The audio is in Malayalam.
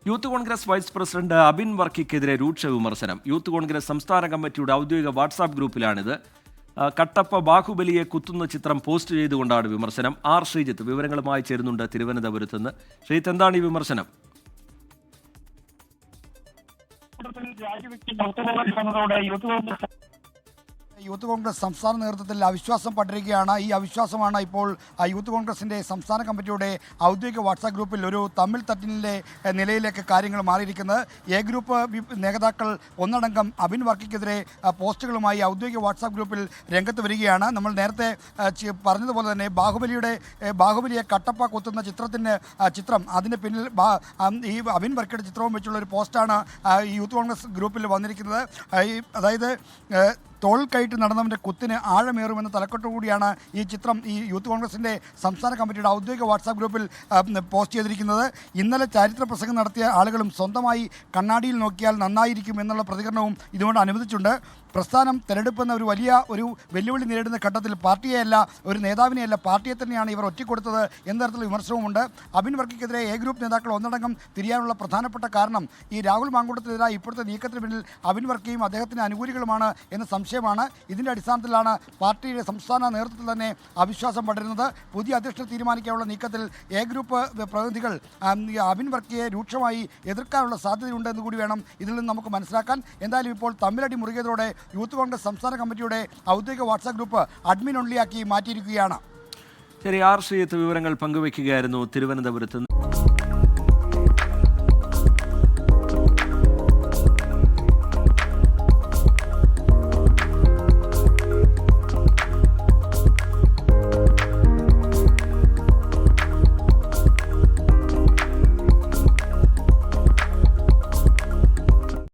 Youth Congress vice president Abin വർക്കിക്കെതിരെ രൂക്ഷ വിമർശനം. യൂത്ത് കോൺഗ്രസ് സംസ്ഥാന കമ്മിറ്റിയുടെ ഔദ്യോഗിക വാട്സാപ്പ് ഗ്രൂപ്പിലാണിത്. കട്ടപ്പ ബാഹുബലിയെ കുത്തുന്ന ചിത്രം പോസ്റ്റ് ചെയ്തുകൊണ്ടാണ് വിമർശനം. ആർ ശ്രീജിത്ത് വിവരങ്ങളുമായി ചേരുന്നുണ്ട് തിരുവനന്തപുരത്ത് നിന്ന്. ശ്രീജിത്ത്, എന്താണ് ഈ വിമർശനം? യൂത്ത് കോൺഗ്രസ് സംസ്ഥാന നേതൃത്വത്തിൽ അവിശ്വാസം പടരുകയാണ്. ഈ അവിശ്വാസമാണ് ഇപ്പോൾ യൂത്ത് കോൺഗ്രസിൻ്റെ സംസ്ഥാന കമ്മിറ്റിയുടെ ഔദ്യോഗിക വാട്സാപ്പ് ഗ്രൂപ്പിൽ ഒരു തമ്മിൽ തട്ടിലെ നിലയിലേക്ക് കാര്യങ്ങൾ മാറിയിരിക്കുന്നത്. എ ഗ്രൂപ്പ് നേതാക്കൾ ഒന്നടങ്കം അബിൻ വർക്കിക്കെതിരെ പോസ്റ്റുകളുമായി ഔദ്യോഗിക വാട്സാപ്പ് ഗ്രൂപ്പിൽ രംഗത്ത് വരികയാണ്. നമ്മൾ നേരത്തെ പറഞ്ഞതുപോലെ തന്നെ ബാഹുബലിയെ കട്ടപ്പ കൊത്തുന്ന ചിത്രം അതിന് പിന്നിൽ ഈ അബിൻ വർക്കിയുടെ ചിത്രവും വെച്ചുള്ള ഒരു പോസ്റ്റാണ് യൂത്ത് കോൺഗ്രസ് ഗ്രൂപ്പിൽ വന്നിരിക്കുന്നത്. അതായത് തോളിൽ കയറ്റി നടന്നവൻ്റെ കുത്തിന് ആഴമേറുമെന്ന തലക്കെട്ടോടുകൂടിയാണ് ഈ ചിത്രം ഈ യൂത്ത് കോൺഗ്രസിൻ്റെ സംസ്ഥാന കമ്മിറ്റിയുടെ ഔദ്യോഗിക വാട്സാപ്പ് ഗ്രൂപ്പിൽ പോസ്റ്റ് ചെയ്തിരിക്കുന്നത്. ഇന്നലെ ചരിത്ര പ്രസംഗം നടത്തിയ ആളുകളും സ്വന്തമായി കണ്ണാടിയിൽ നോക്കിയാൽ നന്നായിരിക്കും എന്നുള്ള പ്രതികരണവും ഇതുകൊണ്ട് അനുവദിച്ചിട്ടുണ്ട്. പ്രസ്ഥാനം തെരഞ്ഞെടുപ്പെന്ന ഒരു വെല്ലുവിളി നേരിടുന്ന ഘട്ടത്തിൽ പാർട്ടിയെയല്ല, ഒരു നേതാവിനെയല്ല, പാർട്ടിയെ തന്നെയാണ് ഇവർ ഒറ്റിക്കൊടുത്തത് എന്ന തരത്തിലുള്ള വിമർശനവുമുണ്ട്. അബിൻ വർക്കിക്കെതിരെ എ ഗ്രൂപ്പ് നേതാക്കൾ ഒന്നടങ്കം തിരിയാനുള്ള പ്രധാനപ്പെട്ട കാരണം ഈ രാഹുൽ മാങ്കൂട്ടത്തിനെതിരായ ഇപ്പോഴത്തെ നീക്കത്തിന് പിന്നിൽ അബിൻ വർക്കിയും അദ്ദേഹത്തിന് അനുകൂലികളുമാണ് എന്ന സംശയമാണ്. ഇതിൻ്റെ അടിസ്ഥാനത്തിലാണ് പാർട്ടിയുടെ സംസ്ഥാന നേതൃത്വത്തിൽ തന്നെ അവിശ്വാസം പടരുന്നത്. പുതിയ അധ്യക്ഷനെ തീരുമാനിക്കാനുള്ള നീക്കത്തിൽ എ ഗ്രൂപ്പ് പ്രതിനിധികൾ അബിൻ വർക്കിയെ രൂക്ഷമായി എതിർക്കാനുള്ള സാധ്യതയുണ്ട് എന്ന് കൂടി വേണം ഇതിൽ നിന്ന് നമുക്ക് മനസ്സിലാക്കാൻ. എന്തായാലും ഇപ്പോൾ തമ്മിലടി മുറുകിയതോടെ യൂത്ത് കോൺഗ്രസ് സംസ്ഥാന കമ്മിറ്റിയുടെ ഔദ്യോഗിക വാട്സാപ്പ് ഗ്രൂപ്പ് അഡ്മിൻ ഒൺലിയാക്കി മാറ്റിയിരിക്കുകയാണ്. ശരി, ആർ ശ്രീജിത്ത് വിവരങ്ങൾ പങ്കുവയ്ക്കുകയായിരുന്നു തിരുവനന്തപുരത്ത്.